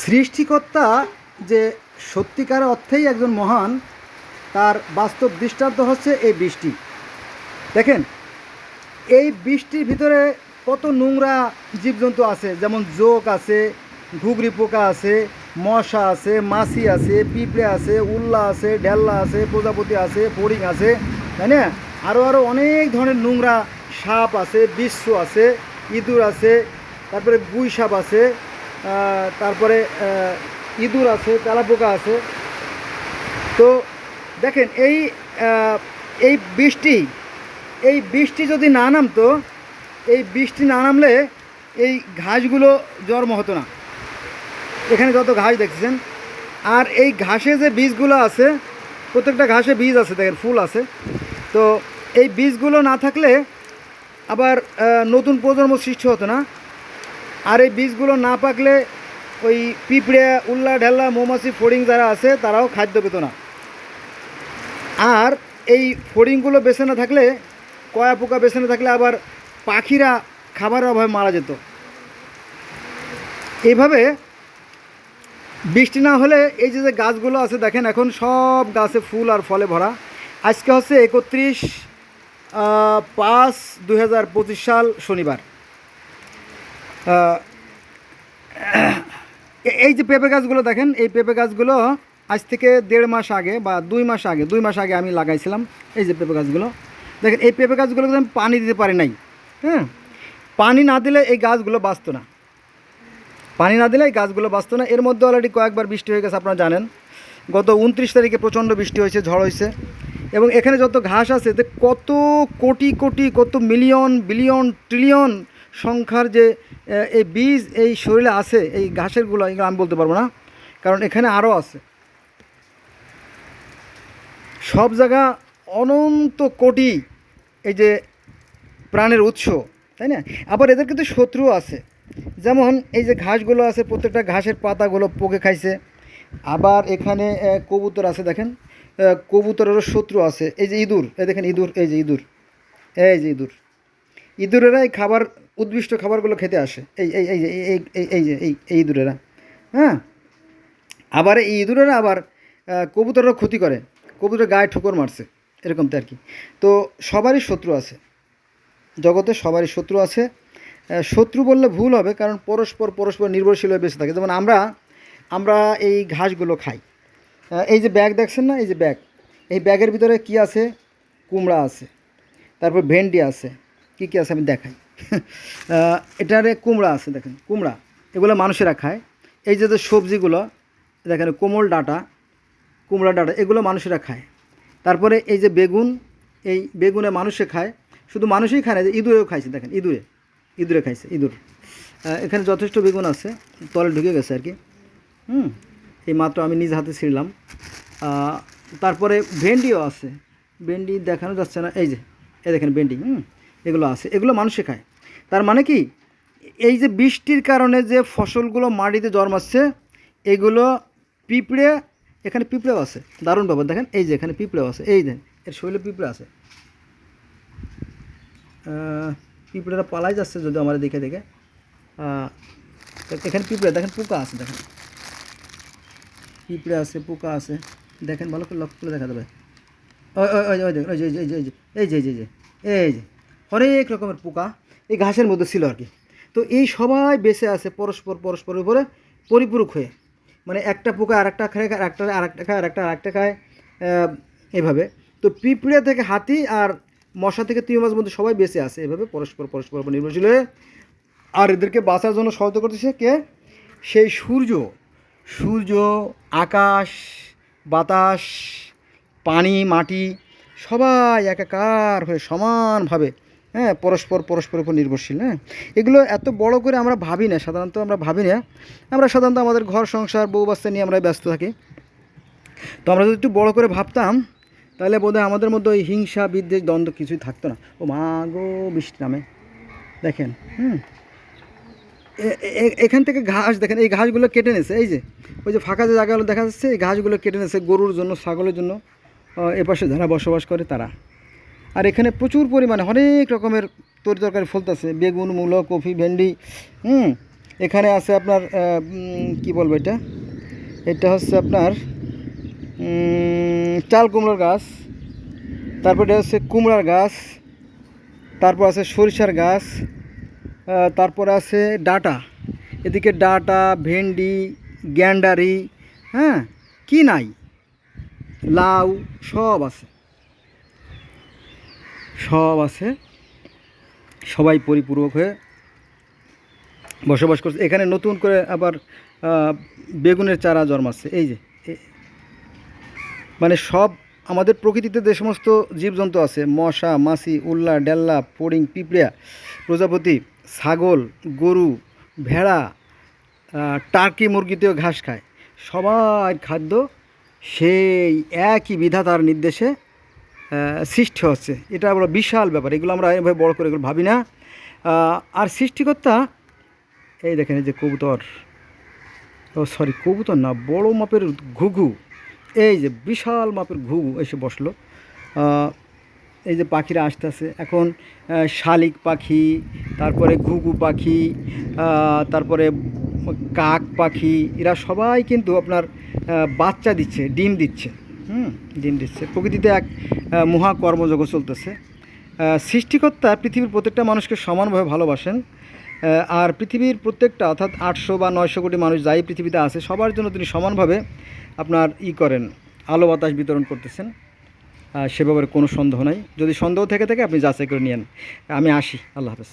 সৃষ্টিকর্তা যে সত্যিকার অর্থেই একজন মহান, তার বাস্তব দৃষ্টান্ত হচ্ছে এই বৃষ্টি। দেখেন, এই বৃষ্টির ভিতরে কত নোংরা জীবজন্তু আছে, যেমন জোক আছে, ঘুগরি পোকা আছে, মশা আছে, মাছি আছে, পিঁপড়ে আছে, উল্লা আছে, ঢেল্লা আছে, প্রজাপতি আছে, ফড়িং আছে, তাই না? আরও আরও অনেক ধরনের নোংরা সাপ আছে, বিশ্ব আছে, ইঁদুর আছে, তারপরে গুই সাপ আছে, তারপরে ইঁদুর আছে, তেলাপোকা আছে। তো দেখেন, এই বৃষ্টি এই বৃষ্টি যদি না নামতো, এই বৃষ্টি না নামলে এই ঘাসগুলো জন্ম হতো না। এখানে যত ঘাস দেখছেন, আর এই ঘাসে যে বীজগুলো আছে, প্রত্যেকটা ঘাসে বীজ আছে, দেখেন ফুল আছে। তো এই বীজগুলো না থাকলে আবার নতুন প্রজন্ম সৃষ্টি হতো না। আর এই বীজগুলো না পাকলে ওই পিঁপড়ে, উল্লা ঢেল্লা, মৌমাছি, ফড়িং যারা আছে তারাও খাদ্য পেত না। আর এই ফড়িংগুলো বেঁচে না থাকলে, কয়া পোকা বেঁচে না থাকলে আবার পাখিরা খাবারের অভাবে মারা যেত। এইভাবে বৃষ্টি না হলে এই যে গাছগুলো আছে দেখেন, এখন সব গাছে ফুল আর ফলে ভরা। আজকে হচ্ছে 31/5/2025 সাল, শনিবার। এই যে পেঁপে গাছগুলো দেখেন, এই পেঁপে গাছগুলো আজ থেকে 1.5 মাস আগে বা 2 মাস আগে আমি লাগাইছিলাম। এই যে পেঁপে গাছগুলো দেখেন, এই পেঁপে গাছগুলোকে আমি পানি দিতে পারি নাই। হ্যাঁ, পানি না দিলে এই গাছগুলো বাঁচতো না। পানি না দিলে এই গাছগুলো বাঁচতো না। এর মধ্যে অলরেডি কয়েকবার বৃষ্টি হয়ে গেছে, আপনারা জানেন। গত 29 তারিখে প্রচণ্ড বৃষ্টি হয়েছে, ঝড় হয়েছে। এবং এখানে যত ঘাস আছে, কত কোটি কোটি, কত মিলিয়ন, বিলিয়ন, ট্রিলিয়ন সংখ্যার যে এই বীজ এই শরীরে আছে, এই ঘাসেরগুলো, এগুলো আমি বলতে পারবো না, কারণ এখানে আরও আছে। সব জায়গা অনন্ত কোটি এই যে প্রাণের উৎস, তাই না? আবার এদের কিন্তু শত্রুও আছে। যেমন এই যে ঘাসগুলো আছে, প্রত্যেকটা ঘাসের পাতাগুলো পোকে খাইছে। আবার এখানে কবুতর আছে, দেখেন কবুতরেরও শত্রু আছে। এই যে ইঁদুর, এই দেখেন ইঁদুর, এই যে ইঁদুর, এই যে ইঁদুর, ইঁদুরেরা এই খাবার, উদ্ভিষ্ট খাবারগুলো খেতে আসে। এই এই এই যে এই এই এই যে এই ইঁদুরেরা, হ্যাঁ। আবার এই ইঁদুরেরা আবার কবুতরেরও ক্ষতি করে, কবুতরের গায়ে ঠোকর মারছে, এরকম তো আর কি। তো সবারই শত্রু আছে জগতে, সবারই শত্রু আছে। শত্রু বললে ভুল হবে, কারণ পরস্পর পরস্পর নির্ভরশীল হয়ে বেঁচে থাকে। যেমন আমরা এই ঘাসগুলো খাই। এই যে ব্যাগ দেখছেন না, এই যে ব্যাগ, এই ব্যাগের ভিতরে কি আছে? কুমড়া আছে, তারপর ভেন্ডি আছে, কি কি আছে আমি দেখাই। এটারে কুমড়া আছে, দেখেন কুমড়া, এগুলো মানুষেরা খায়। এই যে সবজিগুলো দেখেন, কোমল ডাঁটা, কুমড়া ডাঁটা, এগুলো মানুষেরা খায়। তারপরে এই যে বেগুন, এই বেগুনে মানুষে খায়। শুধু মানুষই খায় না, যে ইঁদুরেও খাইছে, দেখেন ইঁদুরে খাইছে, ইঁদুর। এখানে যথেষ্ট বেগুন আছে, তলে ঢুকে গেছে আর কি। এই মাত্র আমি নিজ হাতে ছিঁড়লাম। তারপরে ভেন্ডিও আছে, ভেন্ডি দেখানো যাচ্ছে না, এই যে এই দেখেন ভেন্ডি, এগুলো আছে, এগুলো মানুষে খায়। তার মানে কি, এই যে বৃষ্টির কারণে যে ফসলগুলো মাটিতে জন্মাচ্ছে, এগুলো পিঁপড়ে, এখানে পিঁপড়েও আছে, দারুণ ব্যাপার। দেখেন এই যে এখানে পিঁপড়েও আছে, এই দেন এর শরীরে পিঁপড়ে আছে। পিঁপড়েরা পালাই যাচ্ছে যদি আমার দেখে দেখে। এখানে পিঁপড়ে দেখেন, পোকা আছে, দেখেন পিঁপড়ে আছে, পোকা আছে, দেখেন ভালো করে লক্ষ্য করে দেখা যাবে। ওই ওই ওই দেখেন, ওই যে এই যে এই যে এই যে এই যে অনেক রকমের পোকা এই ঘাসের মধ্যে ছিল আর কি। তো এই সবাই বেঁচে আছে পরস্পরের উপরে পরিপূরক হয়ে। মানে একটা পোকা আরেকটা খায়, আরেকটা খায়, আরেকটা খায়, এভাবে। তো পিঁপড়ে থেকে হাতি আর মশা থেকে তিমি মাছ মধ্যে সবাই বেঁচে আছে এভাবে পরস্পর উপর নির্ভরশীল হয়ে। আর এদেরকে বাঁচার জন্য সহায়তা করতেছে কে? সেই সূর্য, আকাশ, বাতাস, পানি, মাটি, সবাই একাকার হয়ে সমানভাবে, হ্যাঁ, পরস্পর উপর নির্ভরশীল। হ্যাঁ, এগুলো এত বড় করে আমরা ভাবি না, সাধারণত আমরা ভাবি না। আমরা সাধারণত আমাদের ঘর সংসার, বউ বাচ্চা নিয়ে আমরা ব্যস্ত থাকি। তো আমরা যদি একটু বড় করে ভাবতাম, তাহলে বোধহয় আমাদের মধ্যে ওই হিংসা, বিদ্বেষ, দ্বন্দ্ব কিছুই থাকতো না। ও মা গো, বৃষ্টি নামে, দেখেন। এখান থেকে ঘাস দেখেন, এই ঘাসগুলো কেটে নিয়েছে। এই যে ওই যে ফাঁকা যে জায়গাগুলো দেখা যাচ্ছে, এই ঘাসগুলো কেটে নিয়েছে গরুর জন্য, ছাগলের জন্য, এপাশে যারা বসবাস করে তারা। আর এখানে প্রচুর পরিমাণে অনেক রকমের তরকারি ফলতেছে, বেগুন, মূলো, কফি, ভেন্ডি, এখানে আছে আপনার কি বলবো এটা, এটা হচ্ছে আপনার চাল কুমড়োর গাছ, তারপরে হচ্ছে কুমড়ার গাছ, তারপর আছে সরিষার গাছ, তারপরে আছে ডাঁটা, এদিকে ডাঁটা, ভেন্ডি, গ্যান্ডারি, হ্যাঁ, কি নাই, লাউ, সব আছে, সব আছে। সবাই পরিপূরক হয়ে বসবাস করছে। এখানে নতুন করে আবার বেগুনের চারা জন্মাচ্ছে। এই যে মানে সব আমাদের প্রকৃতিতে যে সমস্ত জীবজন্তু আছে, মশা, মাছি, উল্লা, ডেল্লা, ফড়িং, পিঁপড়া, প্রজাপতি, ছাগল, গরু, ভেড়া, টার্কি মুরগিতেও ঘাস খায়, সবার খাদ্য সেই একই বিধাতার নির্দেশে সৃষ্টি হচ্ছে। এটা বড় বিশাল ব্যাপার, এগুলো আমরা এভাবে বড় করে এগুলো ভাবি না। আর সৃষ্টিকর্তা, এই দেখেন এই যে কবুতর, ও সরি কবুতর না, বড় মাপের ঘুঘু, এই যে বিশাল মাপের ঘুঘু এসে বসলো। এই যে পাখিরা আসতেছে এখন, শালিক পাখি, তারপরে ঘুঘু পাখি, তারপরে কাক পাখি, এরা সবাই কিন্তু আপনার বাচ্চা দিচ্ছে, ডিম দিচ্ছে, ডিম দিচ্ছে। প্রকৃতিতে এক মহা কর্মযজ্ঞ চলতেছে। সৃষ্টিকর্তা পৃথিবীর প্রত্যেকটা মানুষকে সমানভাবে ভালোবাসেন। আর পৃথিবীর প্রত্যেকটা অর্থাৎ 800 বা 900 কোটি মানুষ যাই পৃথিবীতে আছে, সবার জন্য তিনি সমানভাবে আপনার করেন, আলো বাতাস বিতরণ করতেছেন। সে ব্যাপারে কোনো সন্দেহ নাই। যদি সন্দেহ থেকে থাকে আপনি যাচাই করে নিয়েন। আমি আসি, আল্লাহ হাফেজ।